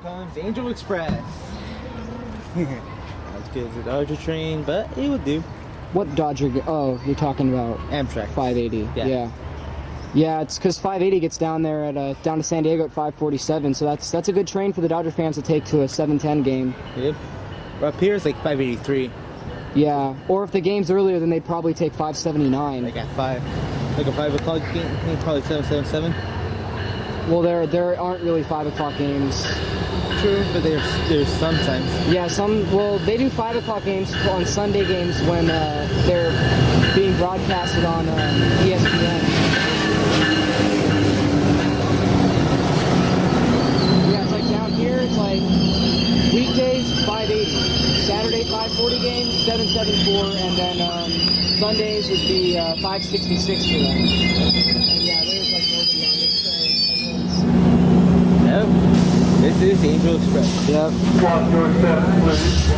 comes the Angel Express. As good as the Dodger train, but it would do. What Dodger? Oh, you're talking about Amtrak. 580. Yeah. Yeah, it's because 580 gets down there at down to San Diego at 5:47. So that's a good train for the Dodger fans to take to a 7:10 game. Yep. Up here it's like 583. Yeah, or if the game's earlier, then they'd probably take 579. Like at 5, like a 5 o'clock game, probably 777. Well, there aren't really 5 o'clock games. True, but there's sometimes. Yeah, well, they do 5 o'clock games on Sunday games when they're being broadcasted on ESPN. Yeah, it's like down here, it's like weekdays 580, Saturday 540 games 774, and then Sundays would be 566 for them. And yeah, there's like nobody on this train. Nope. This is the Angel Express. Yep. Watch your step, please.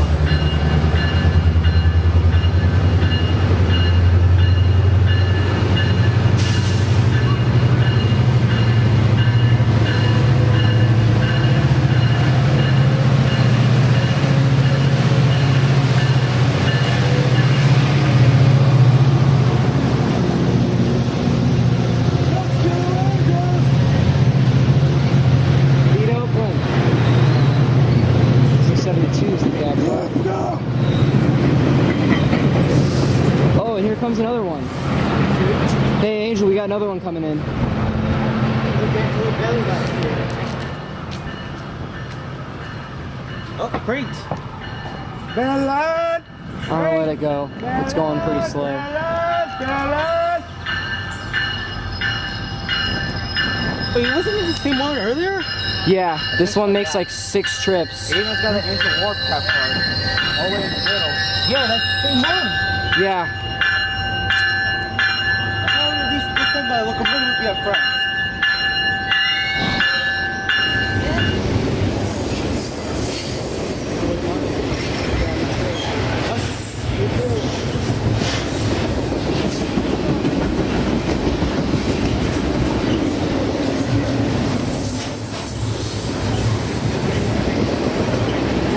Comes another one. Hey Angel, we got another one coming in. Oh, great. I'll let it go. It's going pretty slow. Wait, wasn't it the same one earlier? Yeah, this one makes like 6 trips. It even got an Angel Warcraft card. All the way in the middle. Yeah, that's the same one. Yeah. By locomotive would be up front.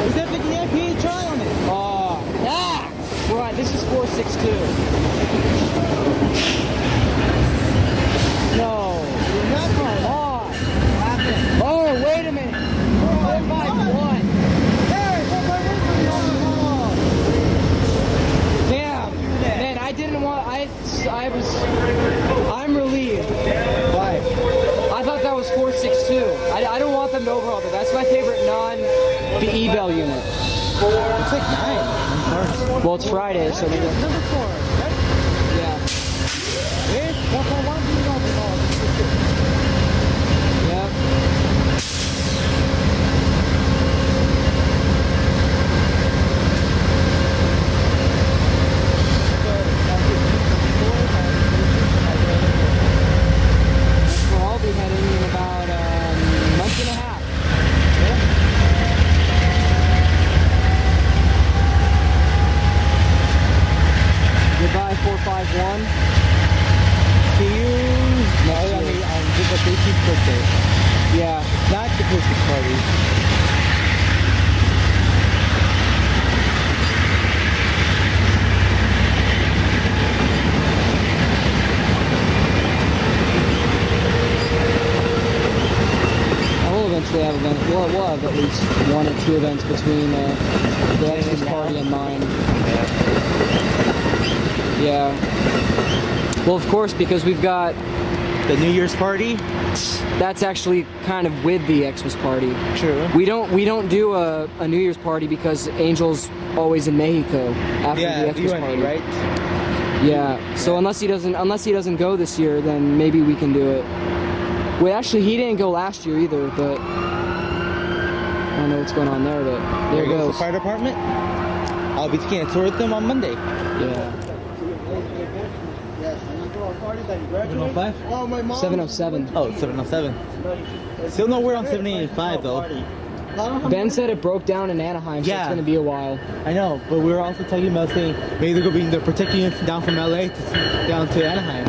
Is that the VIP try on it? Yeah! Right, this is 462. No, come on. Oh, wait a minute. 451. Damn. Man, I didn't want. I'm relieved. Why? I thought that was 462. I don't want them to overhaul it. That's my favorite non-BE Bell unit. It's like 9. Well, it's Friday, so maybe. Number 4. Right? Yeah. Yep. Well, I'll be heading in about a month and a half. Goodbye, 451. See you. No, I mean, on the 18th birthday. Yeah. Not the Christmas party. Eventually have events. Well, we'll have at least 1 or 2 events between the Xmas party and mine. Yeah. Well, of course, because we've got The New Year's party. that's actually kind of with the Xmas party. True. We don't do a New Year's party because Angel's always in Mexico after the Xmas party, right? Yeah. So unless he doesn't go this year, then maybe we can do it. Wait, actually, he didn't go last year either, but I don't know what's going on there, but there it goes. The fire department. I'll be taking a tour with them on Monday. Yeah. 705? 707. Oh, 707. Still nowhere on 785 though. Ben said it broke down in Anaheim, so it's going to be a while. I know, but we were also talking about saying maybe they're going to be protecting us down from LA down to Anaheim.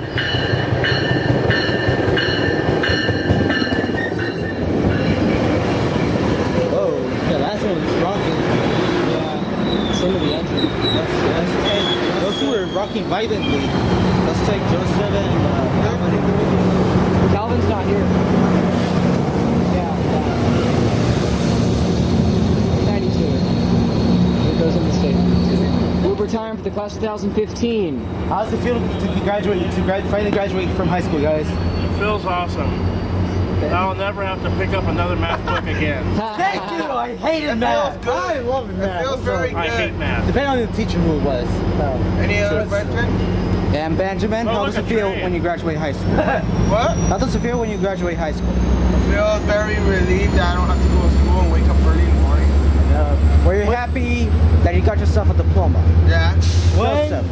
working violently. Let's take Joseph and Calvin's not here. Yeah. 92. It goes in the statement. Uber time for the class of 2015. how's it feel to finally graduate from high school, guys? It feels awesome. I'll never have to pick up another math book again. Thank you. I hated math. I love math. It feels very good. I hate math. Depending on the teacher who it was. Any other questions? And Benjamin, Oh, how look does it at feel Trey. when you graduate high school? What? How does it feel when you graduate high school? I feel very relieved that I don't have to go to school and wake up early in the morning. Were you happy that you got yourself a diploma? Yeah. Joseph,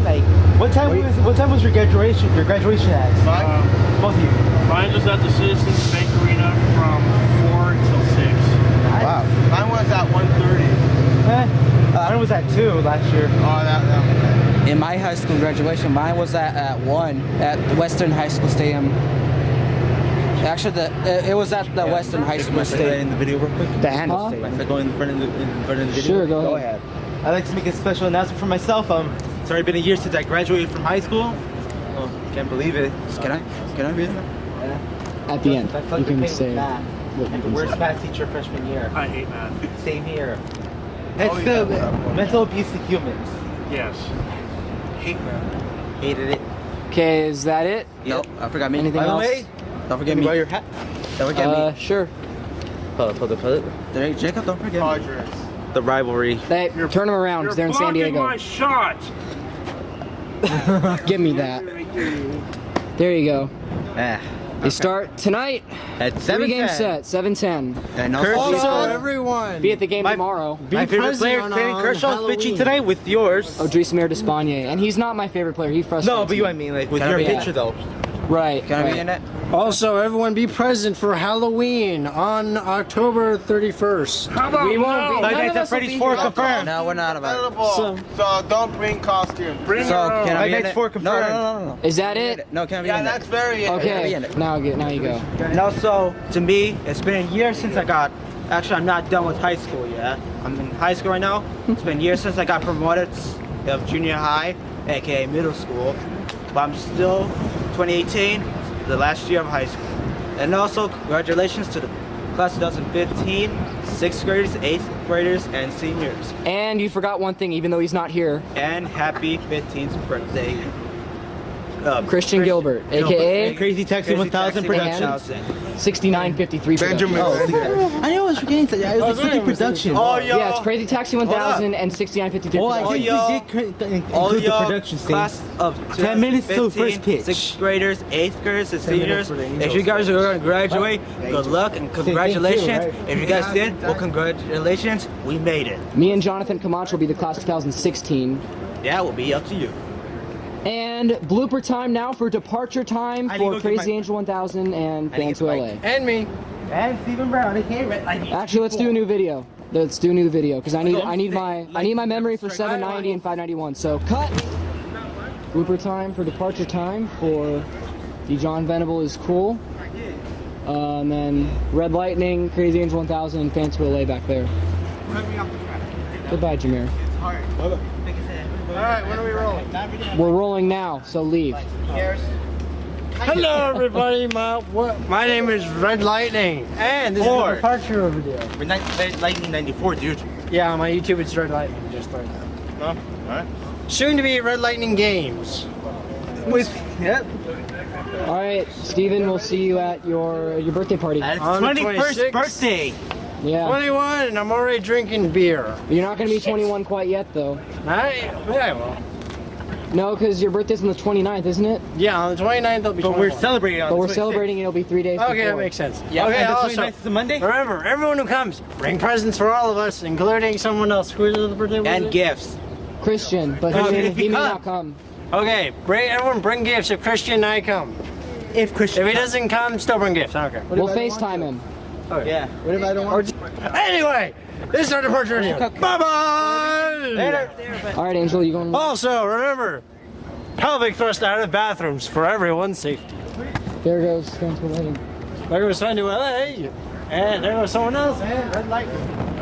What time was your graduation? Your graduation at? Fine. Both of you. Mine was at the Citizens Bank Arena from 4 till 6. wow. Mine was at 1:30. Mine was at 2 last year. Oh, that. In my high school graduation, mine was at 1 at the Western High School Stadium. Actually, it was at the Western High School Stadium. in the video real quick. The handle Huh? stadium. If I go in front of the video. Sure, go Go ahead. ahead. I'd like to make a special announcement for myself. It's already been a year since I graduated from high school. Oh, can't believe it. Can I read it? At the end, I felt you can the pain say with math. what you I'm the can worst say. math teacher freshman year. I hate math. Same here. It's the mental abuse to humans. Yes. Hate math. Hated it. Okay, is that it? Nope, I forgot me. Anything By the else? way, Don't forget can you me. wear your hat? Don't forget me. Sure. Hold up. Jacob, don't forget me. Padres. The rivalry. Hey, turn them around because they're in San blocking Diego. my shot. Give me that. There you go. They Okay. start tonight. At 7 Three-game set, 7-10. And Also, everyone, Be at the game tomorrow. My favorite present player, on, Clayton Kershaw's Halloween. pitching tonight with yours. Odrisamir Despaigne, and he's not my favorite player. He frustrates No, but you me. I mean like with Can I your be- picture though. Right. Can I right. be in it? also everyone be present for Halloween on October 31st. How about We won't no? be- Five None Nights of at us will Freddy's be 4 here. confirmed. No, we're not about it. Available. So don't bring costumes. Bring So, your own. can I be Five in Nights it? 4 No, confirmed. no. Is that it? No, can I be Yeah, in that's it? very Okay. in it. Now you go. No, so to me, it's been a year since I got. Actually, I'm not done with high school yet. I'm in high school right now. It's been years since I got promoted of junior high, aka middle school. But I'm still 2018, the last year of high school. And also, congratulations to the class 2015, 6th graders, 8th graders, and seniors. And you forgot one thing, even though he's not here. And happy 15th birthday. Christian Gilbert, aka Crazy Taxi 1000 Productions. 6953 Benjamin. Productions. I know I was forgetting that. Yeah, it was like 50 Productions. Oh, yo. Yeah, it's Crazy Taxi 1000 and 6953 Oh, I Productions. think we did All include the y'all production thing. class of 10 minutes till first 2015, pitch. 6th graders, 8th graders, and 10 minutes seniors. for the If Angels. you guys are going to graduate, good luck and congratulations. right? If you guys did, well, congratulations. We made it. Me and Jonathan Camacho will be the class 2016. That will be up to you. And blooper time now for departure time I need to for go get Crazy my- Angel 1000 and I need Fans to to get LA. And me. And Stephen Brown, okay? Actually, let's do a new video. Let's do a new video because I need my memory for 790 and 591. So cut. Blooper time for departure time for the John Venable is cool. And then Red Lightning, Crazy Angel 1000, and Fans to LA back there. Goodbye, Jameer. Alright, when are we rolling? We're rolling now, so leave. Hello, everybody. My name is Red Lightning, and this is Four. a departure video. We're Lightning 94, dude. Yeah, on my YouTube it's Red Lightning. Just like that. Alright. Soon to be Red Lightning Games. Yep. All right, Steven, we'll see you at your birthday party. At his On the 21st 26th. birthday. Yeah. 21, and I'm already drinking beer. You're not going to be 21 quite yet, though. Yeah, well. No, because your birthday's on the 29th, isn't it? Yeah, on the 29th I'll be But 21. we're celebrating on But the we're 26th. celebrating, it'll be 3 days Okay, before. that makes sense. Yeah, Okay, and the also, 29th is a Monday? remember, everyone who comes, bring presents for all of us, including someone else. Who is the birthday? was And it? gifts. Christian, but Okay, he if may you not come. Okay, everyone bring gifts if Christian and I come. If Christian. If he doesn't come, still bring gifts. I don't care. We'll FaceTime him. Yeah. What if I don't want Anyway, this is our departure video. Bye-bye! Later. All right, Angel, you going? Also, remember, pelvic thrust out of bathrooms for everyone's safety. There goes Fans to LA. There goes Fun to LA. And there goes someone else, and red light.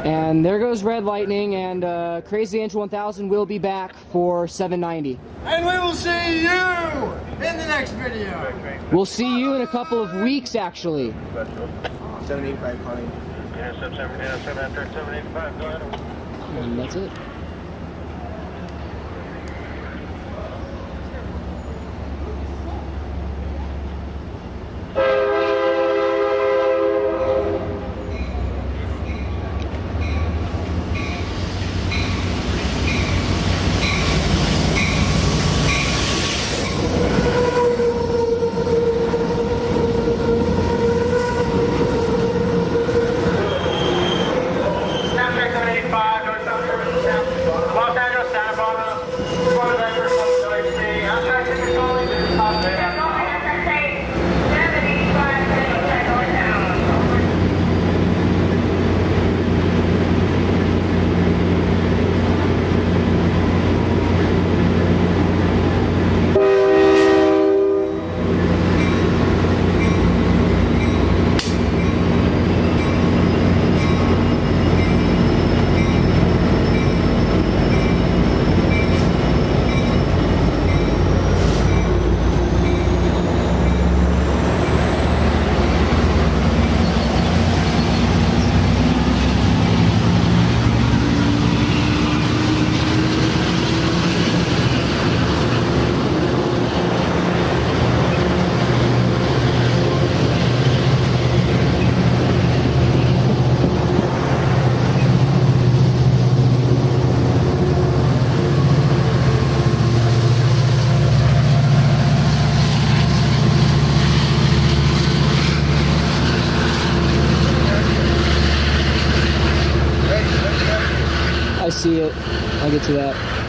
And there goes Red Lightning, and Crazy Inch 1000 will be back for 790. And we will see you in the next video. We'll see you in a couple of weeks, actually. 785 calling. Intercept 785, go ahead. And that's it. I see it. I'll get to that.